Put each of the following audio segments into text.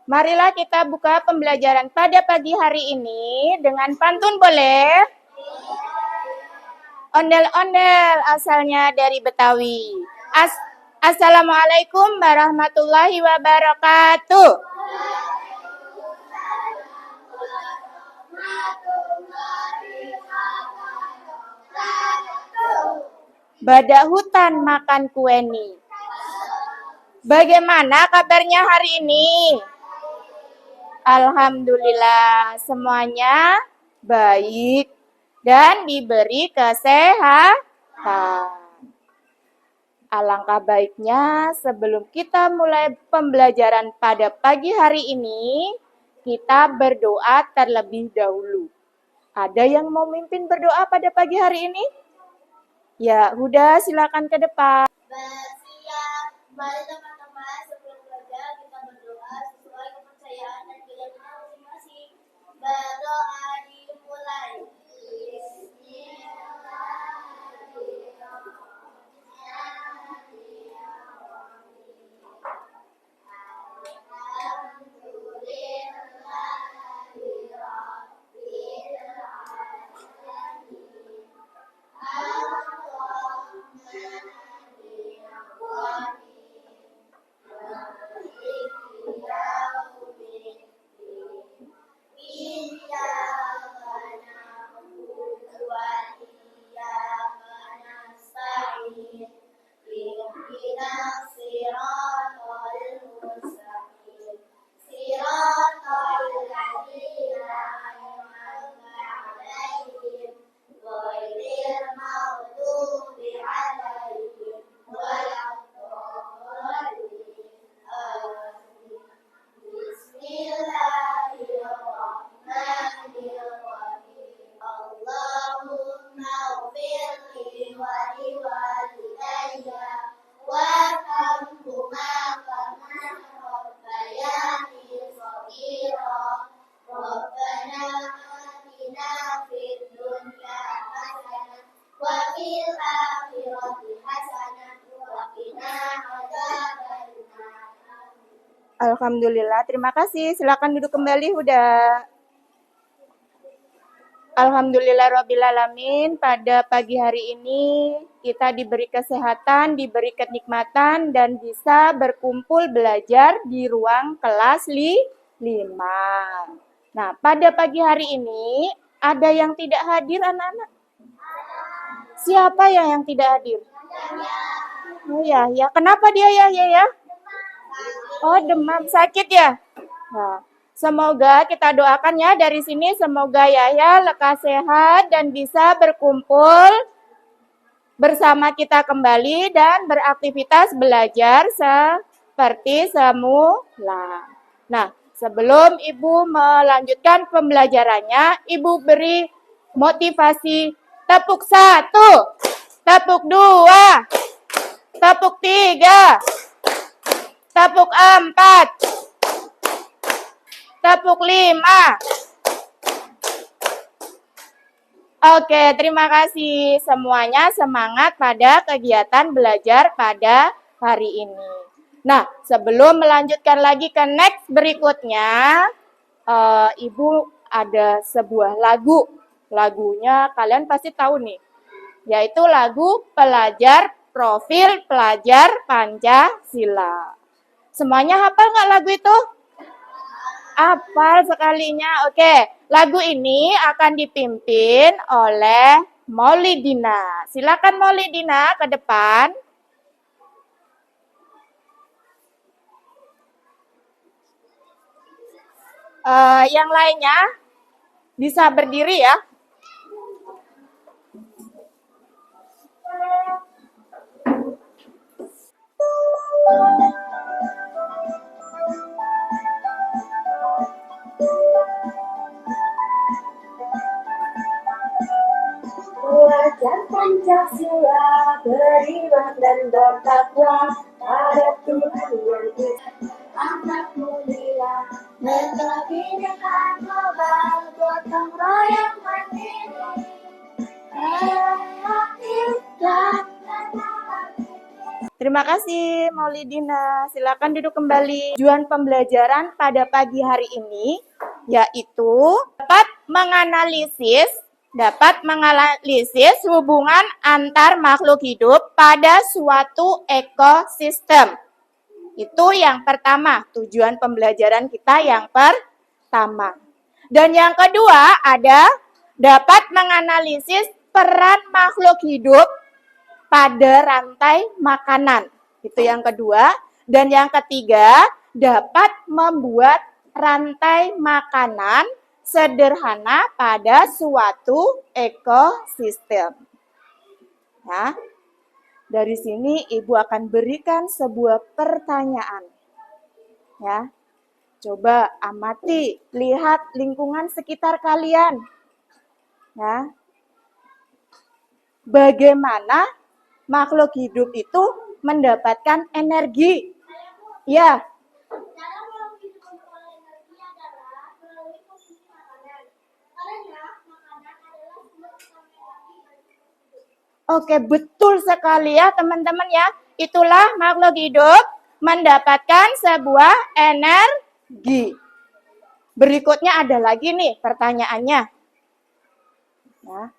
Marilah kita buka pembelajaran pada pagi hari ini dengan pantun boleh? Ondel-ondel asalnya dari Betawi. Assalamualaikum warahmatullahi wabarakatuh. Badak hutan makan kueni. Bagaimana kabarnya hari ini? Alhamdulillah, semuanya baik dan diberi kesehatan. Alangkah baiknya sebelum kita mulai pembelajaran pada pagi hari ini, kita berdoa terlebih dahulu. Ada yang mau mimpin berdoa pada pagi hari ini? Ya, Huda, silakan ke depan. Bersiap, mari teman-teman sebelum belajar kita berdoa sesuai kepercayaan dan keyakinan masing-masing. Berdoa dimulai. Alhamdulillah, terima kasih. Silakan duduk kembali, Huda. Alhamdulillahirrabbilalamin, pada pagi hari ini kita diberi kesehatan, diberi kenikmatan, dan bisa berkumpul belajar di ruang kelas 5. Nah, pada pagi hari ini ada yang tidak hadir, anak-anak? Siapa yang tidak hadir? Oh ya, kenapa dia ya? Oh, demam, sakit ya? Nah, semoga kita doakan ya dari sini, semoga Yahya lekas sehat dan bisa berkumpul bersama kita kembali dan beraktivitas belajar seperti semula. Nah, sebelum Ibu melanjutkan pembelajarannya, Ibu beri motivasi tepuk 1, tepuk 2, tepuk 3, tepuk 4, tepuk 5. Oke, terima kasih semuanya. Semangat pada kegiatan belajar pada hari ini. Nah, sebelum melanjutkan lagi ke next berikutnya, Ibu ada sebuah lagu. Lagunya kalian pasti tahu nih, yaitu lagu Pelajar Profil Pelajar Pancasila. Semuanya hafal nggak lagu itu? Hafal sekalinya. Oke, lagu ini akan dipimpin oleh Maulidina. Silakan Maulidina ke depan. Yang lainnya bisa berdiri ya. Pelajar Pancasila beriman dan bertakwa pada Tuhan yang Esa. Anak mulia menjadi dengan global gotong royong mandiri. Terima kasih. kasih Maulidina. Silakan duduk kembali. Tujuan pembelajaran pada pagi hari ini yaitu dapat menganalisis hubungan antar makhluk hidup pada suatu ekosistem. Itu yang pertama, tujuan pembelajaran kita yang pertama. Dan yang kedua ada dapat menganalisis peran makhluk hidup pada rantai makanan. Itu yang kedua. Dan yang ketiga, dapat membuat rantai makanan sederhana pada suatu ekosistem. Ya. Dari sini Ibu akan berikan sebuah pertanyaan. Ya. Coba amati, lihat lingkungan sekitar kalian. Ya. Bagaimana makhluk hidup itu mendapatkan energi? Ya. Cara makhluk hidup memperoleh energi adalah melalui konsumsi makanan. Karena makanan adalah sumber utama energi bagi makhluk hidup. Oke, betul sekali ya teman-teman ya. Itulah makhluk hidup mendapatkan sebuah energi. Berikutnya ada lagi nih pertanyaannya. Ya.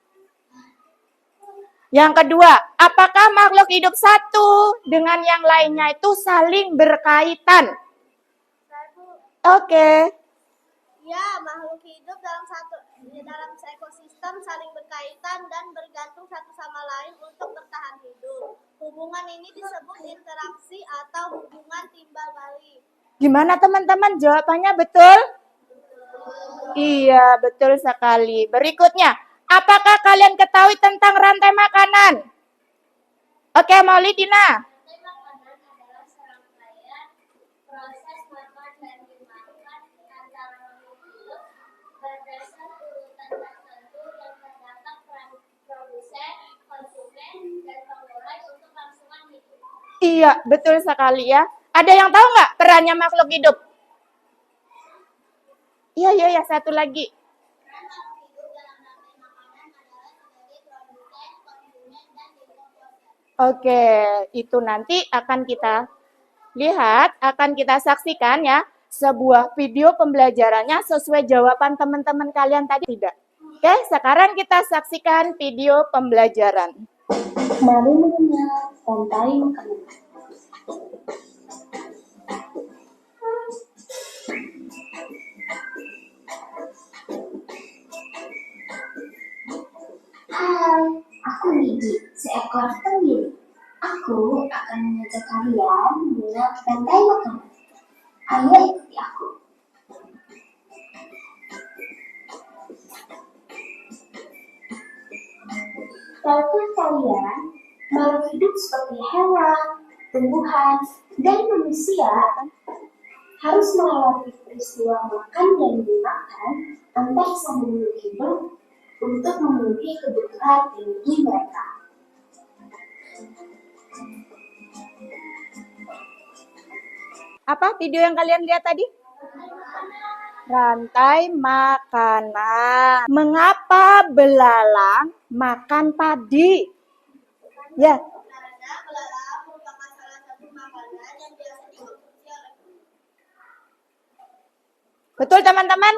Yang kedua, apakah makhluk hidup satu dengan yang lainnya itu saling berkaitan? Oke. Ya, makhluk hidup dalam ekosistem saling berkaitan dan bergantung satu sama lain untuk bertahan hidup. Hubungan ini disebut interaksi atau hubungan timbal balik. Gimana teman-teman? Jawabannya betul? Iya, betul sekali. Berikutnya, apakah kalian ketahui tentang rantai makanan? Oke, Maulidina. Rantai makanan adalah serangkaian proses makan dan dimakan antara makhluk hidup berdasar urutan tertentu yang terdapat produsen, konsumen, dan pengoleh untuk kelangsungan hidup. Iya, betul sekali ya. Ada yang tahu nggak perannya makhluk hidup? Iya, satu lagi. Peran makhluk hidup dalam rantai makanan adalah sebagai produsen, konsumen, dan dekomposer. Oke, itu nanti akan kita lihat, akan kita saksikan ya. Sebuah video pembelajarannya sesuai jawaban teman-teman kalian tadi tidak. Oke, sekarang kita saksikan video pembelajaran. Mari mengenal rantai makanan. Hai, aku Widi, seekor tenggiri. Aku akan mengajak kalian mengenal rantai makanan. Ayo ikuti aku. Tahukah kalian, makhluk hidup seperti hewan, tumbuhan, dan manusia harus melewati peristiwa makan dan dimakan antar sama makhluk hidup untuk memenuhi kebutuhan energi mereka. Apa video yang kalian lihat tadi? Rantai makanan. Mengapa belalang makan padi? Ya. Karena belalang merupakan salah satu makanan yang biasa dikonsumsi oleh Betul teman-teman?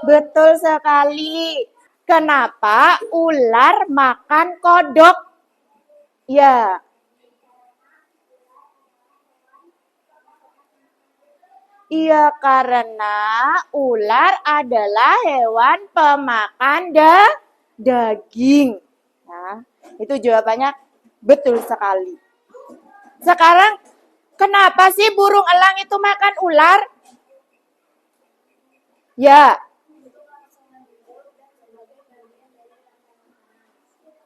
Betul sekali. Kenapa ular makan kodok? Ya. Iya, karena ular adalah hewan pemakan daging. Nah, itu jawabannya betul sekali. Sekarang, kenapa sih burung elang itu makan ular? Ya.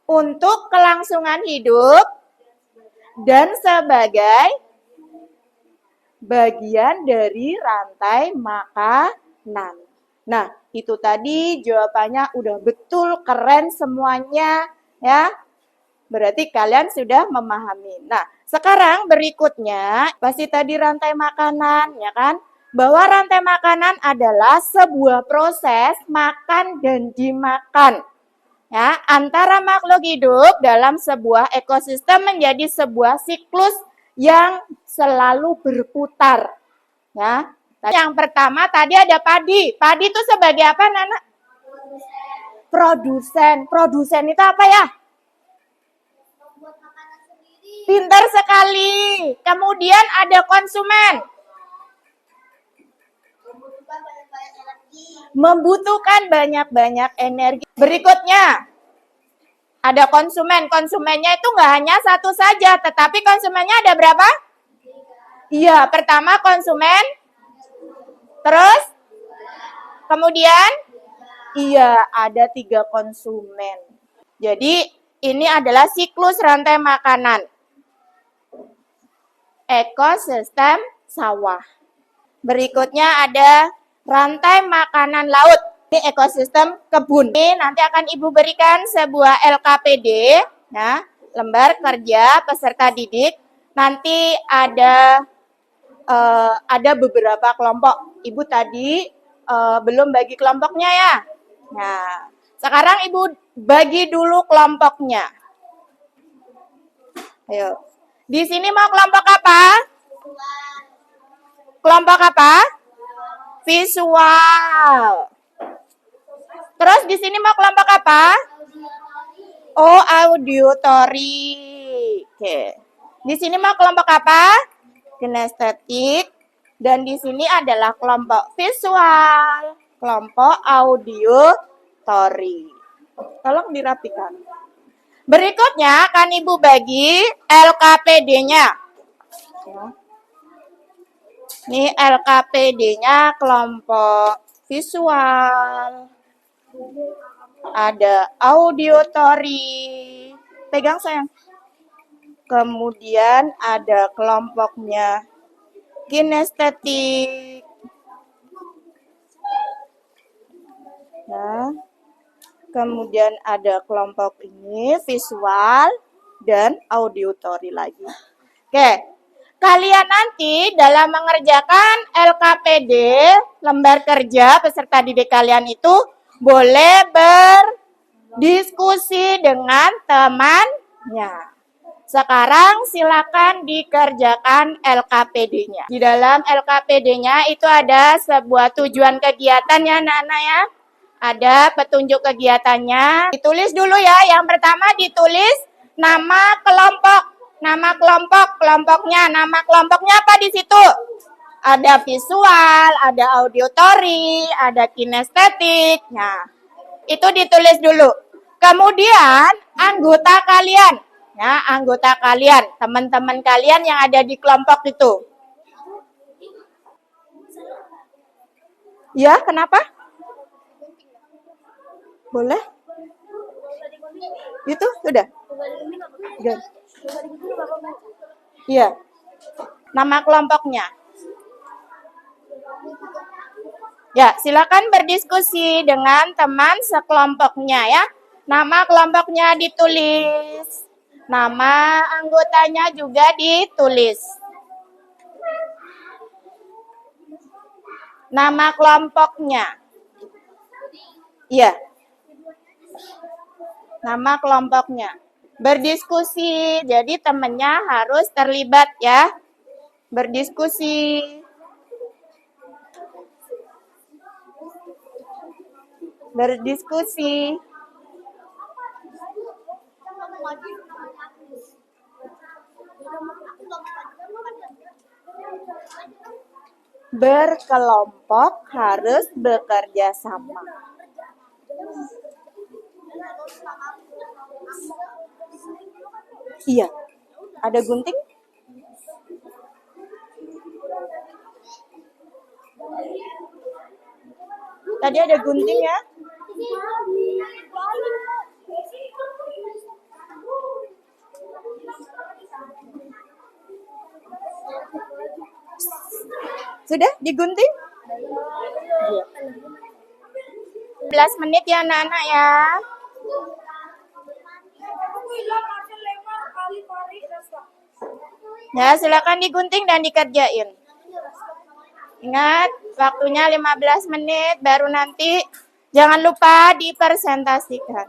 Untuk kelangsungan hidup dan sebagai bagian dari rantai makanan. Nah, itu tadi jawabannya udah betul, keren semuanya ya. Berarti kalian sudah memahami. Nah, sekarang berikutnya pasti tadi rantai makanan ya kan? Bahwa rantai makanan adalah sebuah proses makan dan dimakan. Ya, antara makhluk hidup dalam sebuah ekosistem menjadi sebuah siklus yang selalu berputar. Ya. Yang pertama tadi ada padi. Padi itu sebagai apa, Nana? Produsen. Produsen itu apa ya? Membuat makanan sendiri. Pintar sekali. Kemudian ada konsumen. Membutuhkan banyak-banyak energi. Membutuhkan banyak-banyak energi. Berikutnya, ada konsumen. Konsumennya itu nggak hanya satu saja, tetapi konsumennya ada berapa? Iya, pertama konsumen, terus kemudian, iya, ada 3 konsumen. Jadi, ini adalah siklus rantai makanan. Ekosistem sawah. Berikutnya ada rantai makanan laut. Ini ekosistem kebun. Ini nanti akan Ibu berikan sebuah LKPD, ya, lembar kerja peserta didik. Nanti ada beberapa kelompok. Ibu tadi belum bagi kelompoknya ya. Nah, sekarang Ibu bagi dulu kelompoknya. Ayo. Di sini mau kelompok apa? Kelompok apa? Visual. Terus di sini mau kelompok apa? Oh, auditory. Oke. Di sini mau kelompok apa? Kinestetik. Dan di sini adalah kelompok visual. Kelompok auditory. Tolong dirapikan. Berikutnya akan Ibu bagi LKPD-nya. Ini LKPD-nya kelompok visual. Ada auditory. Pegang sayang. Kemudian ada kelompoknya kinestetik. Nah, kemudian ada kelompok ini visual dan auditory lagi. Oke, kalian nanti dalam mengerjakan LKPD, lembar kerja peserta didik kalian itu boleh berdiskusi dengan temannya. Sekarang silakan dikerjakan LKPD-nya. Di dalam LKPD-nya itu ada sebuah tujuan kegiatan ya anak-anak ya. Ada petunjuk kegiatannya. Ditulis dulu ya. Yang pertama ditulis nama kelompok. Nama kelompoknya. Nama kelompoknya apa di situ? Ada visual, ada auditory, ada kinestetik. Nah, itu ditulis dulu. Kemudian anggota kalian. Ya, anggota kalian, teman-teman kalian yang ada di kelompok itu. Ya, kenapa? Boleh? Itu sudah. Iya. Nama kelompoknya. Ya, silakan berdiskusi dengan teman sekelompoknya ya. Nama kelompoknya ditulis. Nama anggotanya juga ditulis. Nama kelompoknya. Iya. Nama kelompoknya. Berdiskusi, jadi temannya harus terlibat ya. Berdiskusi. Berdiskusi. Berkelompok harus bekerja sama. Iya. Ada gunting? Tadi ada gunting ya? Sudah digunting? Iya. 11 menit ya anak-anak ya. Ya, silakan digunting dan dikerjain. Ingat, waktunya 15 menit, baru nanti jangan lupa dipresentasikan.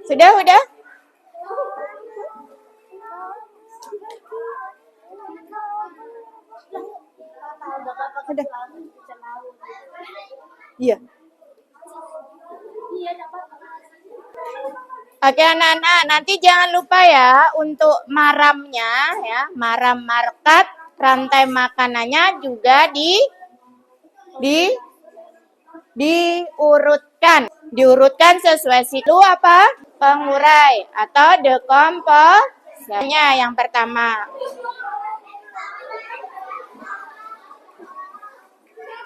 Sudah? Udah. Iya. Oke anak-anak, nanti jangan lupa ya untuk maramnya ya, maram market, rantai makanannya juga diurutkan sesuai situ apa? Pengurai atau decompositionnya yang pertama.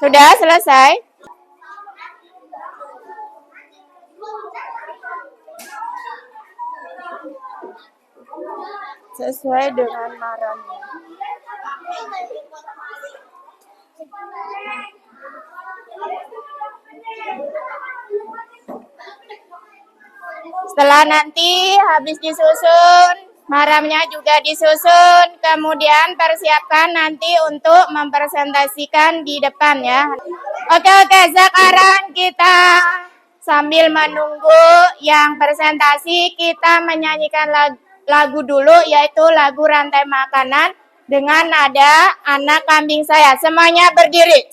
Sudah selesai? Sesuai dengan maramnya. Setelah nanti habis disusun, maramnya juga disusun, kemudian persiapkan nanti untuk mempresentasikan di depan ya. Oke, sekarang kita sambil menunggu yang presentasi, kita menyanyikan lagu dulu, yaitu lagu Rantai Makanan dengan nada Anak Kambing Saya. Semuanya berdiri.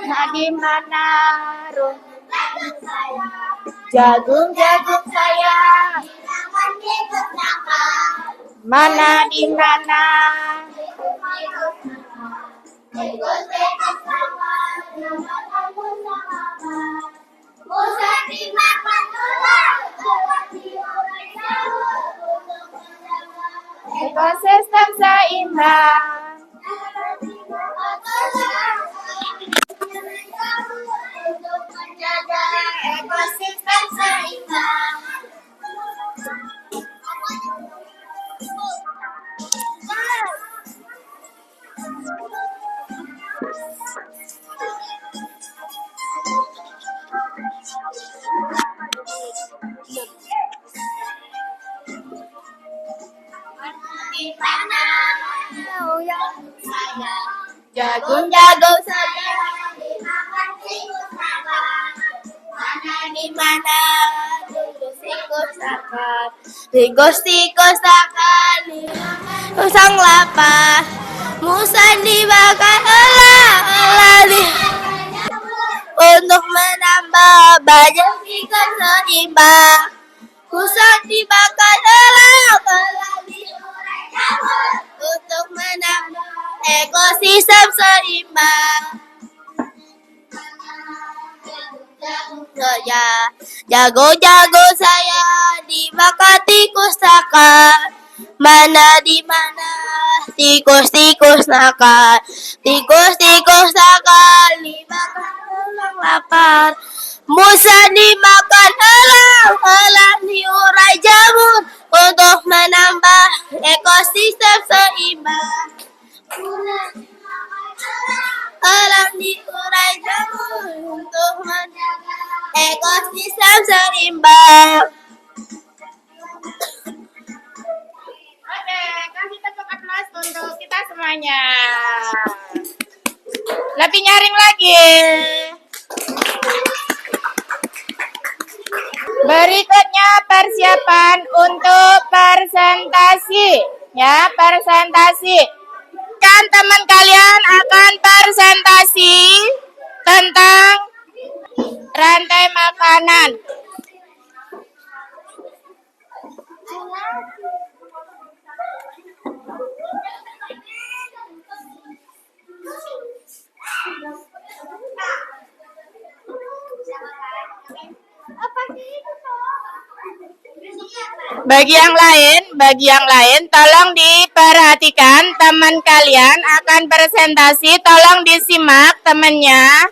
Nah, di mana jagung saya? Mana di mana? Ekosistem seimbang. Untuk menjaga ekosistem seimbang. Di mana jagung saya dimakan tikus makan. Mana di mana tikus makan. Tikus makan usang lapar. Musa dimakan elah untuk menambah banyak ikan seimbang. Musa dimakan elah untuk menambah ekosistem seimbang. Jago saya dimakan tikus nakal. Mana di mana tikus nakal. Tikus nakal dimakan elang lapar. Musa dimakan elang diurai jamur untuk menambah ekosistem seimbang. Elang diurai jamur untuk menjaga ekosistem seimbang. Oke, kasih tepuk applause untuk kita semuanya. Lebih nyaring lagi. Berikutnya persiapan untuk presentasi. Ya, presentasi. Kan teman kalian akan presentasi tentang rantai makanan. Bagi yang lain, tolong diperhatikan teman kalian akan presentasi, tolong disimak temannya.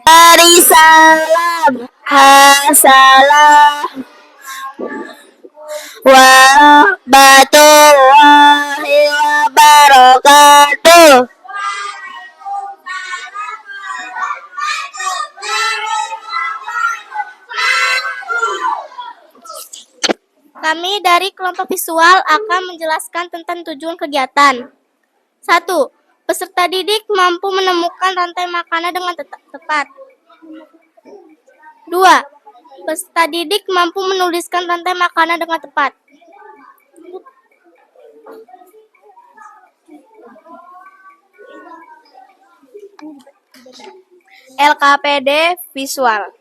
Beri salam, assalamualaikum warahmatullahi wabarakatuh. Kami dari kelompok visual akan menjelaskan tentang tujuan kegiatan. 1. Peserta didik mampu menemukan rantai makanan dengan tepat. 2. Peserta didik mampu menuliskan rantai makanan dengan tepat. LKPD visual.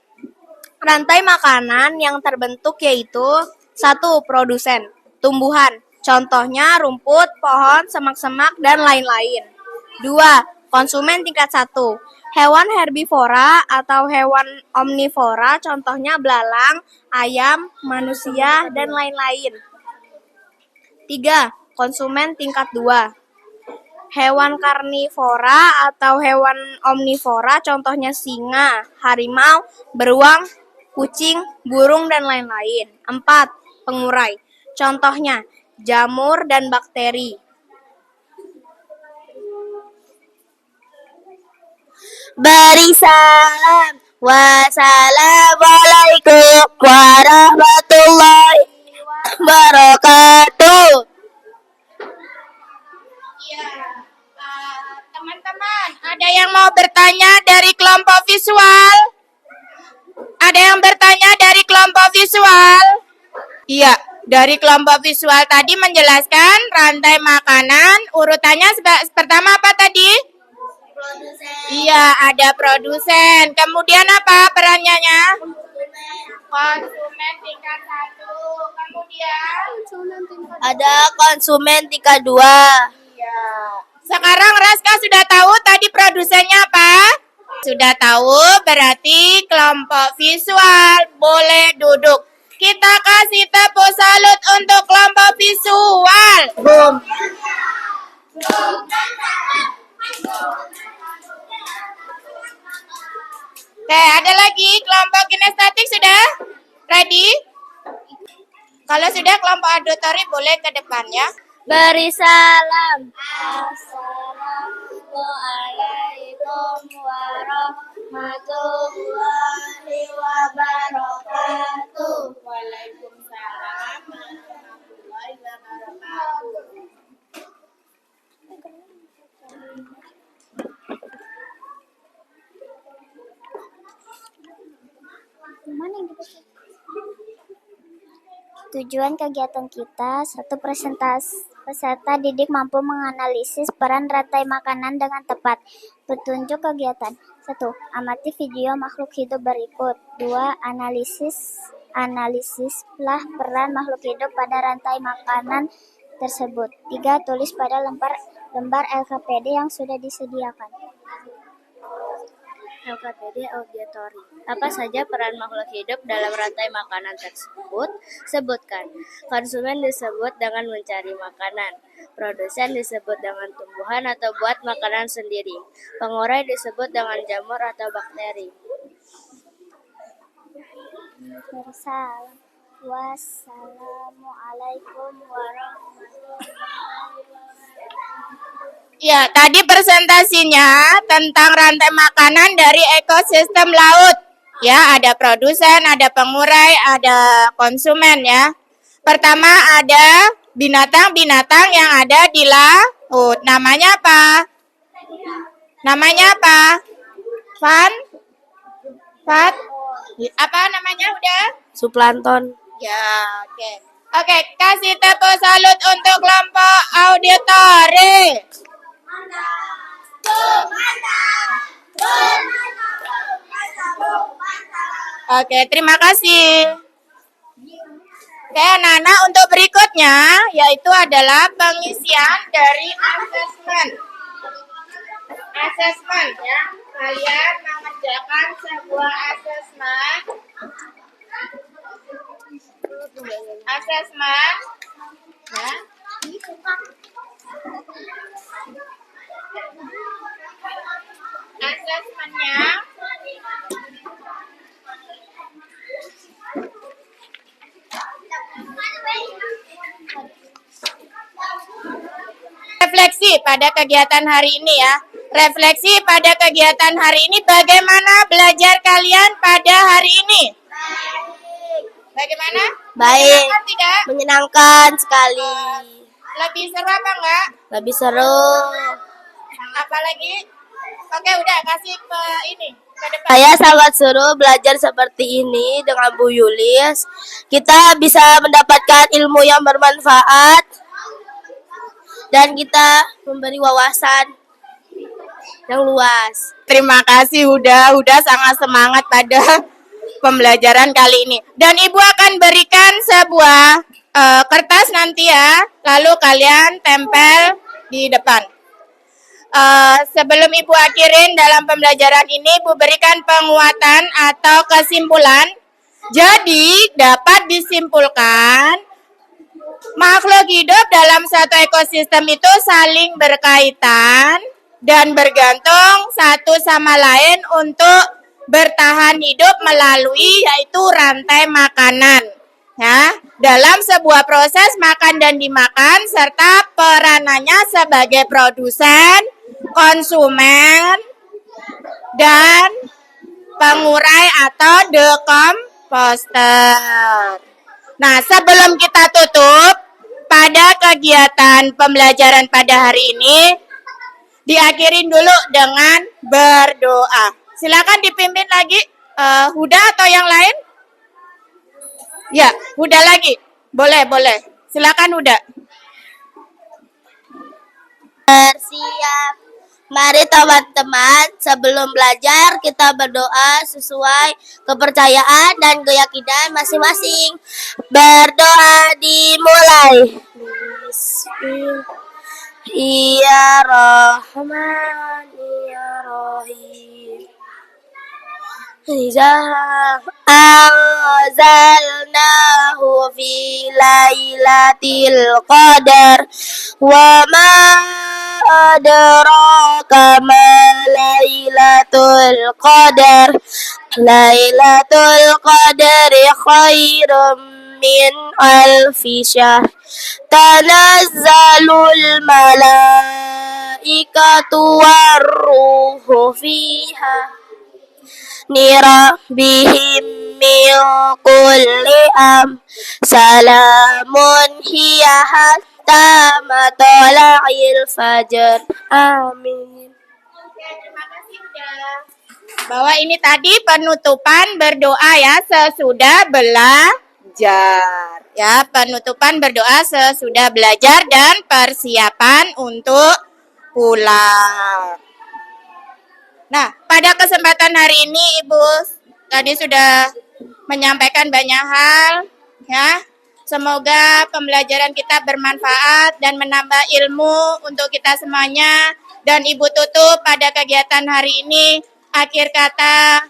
Rantai makanan yang terbentuk yaitu 1. Produsen, tumbuhan, contohnya rumput, pohon, semak-semak, dan lain-lain. 2. Konsumen tingkat 1, hewan herbivora atau hewan omnivora, contohnya belalang, ayam, manusia, dan lain-lain. 3. Konsumen tingkat 2, hewan karnivora atau hewan omnivora, contohnya singa, harimau, beruang, kucing, burung, dan lain-lain. 4. Pengurai, contohnya jamur dan bakteri. Beri salam, wassalamualaikum warahmatullahi wabarakatuh. Ya, teman-teman, ada yang mau bertanya dari kelompok visual? Ada yang bertanya dari kelompok visual? Iya, dari kelompok visual tadi menjelaskan rantai makanan, urutannya pertama apa tadi? Produsen. Iya, ada produsen. Kemudian apa perannya? Konsumen tingkat 1. Kemudian Ada konsumen tingkat 2. iya. Sekarang Raska sudah tahu tadi produsennya apa? Sudah tahu, berarti kelompok visual boleh duduk. Kita kasih tepuk salut untuk kelompok visual. Boom. Oke, ada lagi kelompok kinestetik sudah? Ready? Kalau sudah kelompok auditori boleh ke depan ya. Beri salam. Assalamualaikum warahmatullahi wabarakatuh. Waalaikumsalam warahmatullahi wabarakatuh. Tujuan kegiatan kita, 1. Peserta didik mampu menganalisis peran rantai makanan dengan tepat. Petunjuk kegiatan. 1. Amati video makhluk hidup berikut. 2. Analisislah peran makhluk hidup pada rantai makanan tersebut. 3. Tulis pada lembar LKPD yang sudah disediakan. LKPD auditori. Apa saja peran makhluk hidup dalam rantai makanan tersebut? Sebutkan. Konsumen disebut dengan mencari makanan. Produsen disebut dengan tumbuhan atau buat makanan sendiri. Pengurai disebut dengan jamur atau bakteri. Salam. Wassalamualaikum warahmatullahi wabarakatuh. Ya, tadi presentasinya tentang rantai makanan dari ekosistem laut. Ya, ada produsen, ada pengurai, ada konsumen ya. Pertama ada binatang-binatang yang ada di laut. Namanya apa? Namanya apa? Fat? Apa namanya udah? Suplankton. Ya, oke. Oke, kasih tepuk salut untuk kelompok auditori. Oke, terima kasih. Oke, anak-anak, untuk berikutnya yaitu adalah pengisian dari asesmen. Asesmen ya, kalian mengerjakan sebuah asesmen. Asesmen ya. Asesmennya refleksi pada kegiatan hari ini ya. Refleksi pada kegiatan hari ini, bagaimana belajar kalian pada hari ini? Bagaimana? Baik. Menyenangkan tidak? Menyenangkan sekali. Lebih seru apa enggak? Lebih seru. Apalagi? Oke, udah kasih ke ini ke depan. Saya sangat seru belajar seperti ini dengan Bu Yulis. Kita bisa mendapatkan ilmu yang bermanfaat dan kita memberi wawasan yang luas. Terima kasih udah sangat semangat pada pembelajaran kali ini. Dan Ibu akan berikan sebuah kertas nanti ya, lalu kalian tempel di depan. Sebelum Ibu akhirin dalam pembelajaran ini, Ibu berikan penguatan atau kesimpulan. Jadi dapat disimpulkan makhluk hidup dalam satu ekosistem itu saling berkaitan dan bergantung satu sama lain untuk bertahan hidup melalui yaitu rantai makanan. Ya, dalam sebuah proses makan dan dimakan serta peranannya sebagai produsen, konsumen, dan pengurai atau decomposter. Nah, sebelum kita tutup pada kegiatan pembelajaran pada hari ini, diakhirin dulu dengan berdoa. Silakan dipimpin lagi, Huda atau yang lain? Ya, Huda lagi. Boleh. Silakan Huda. Bersiap. Mari teman-teman, sebelum belajar kita berdoa sesuai kepercayaan dan keyakinan masing-masing. Berdoa dimulai. Bismillahirrahmanirrahim. Iza anzalnahu fi lailatul qadar wa ma adraka ma lailatul qadar. Lailatul qadari khairum min alfi syahr. Tanazzalul malaikatu warruhu fiha nirabihim min kulli salamun hiya hatta matla'il fajar. Amin. Oke, terima kasih udah. Bahwa ini tadi penutupan berdoa ya sesudah belajar. Ya, penutupan berdoa sesudah belajar dan persiapan untuk pulang. Nah, pada kesempatan hari ini Ibu tadi sudah menyampaikan banyak hal ya. Semoga pembelajaran kita bermanfaat dan menambah ilmu untuk kita semuanya. Dan Ibu tutup pada kegiatan hari ini akhir kata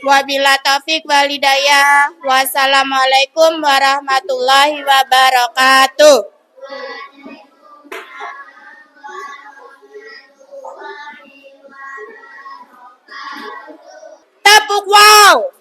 wabila taufik walidayah. Wassalamualaikum warahmatullahi wabarakatuh. Tepuk wow.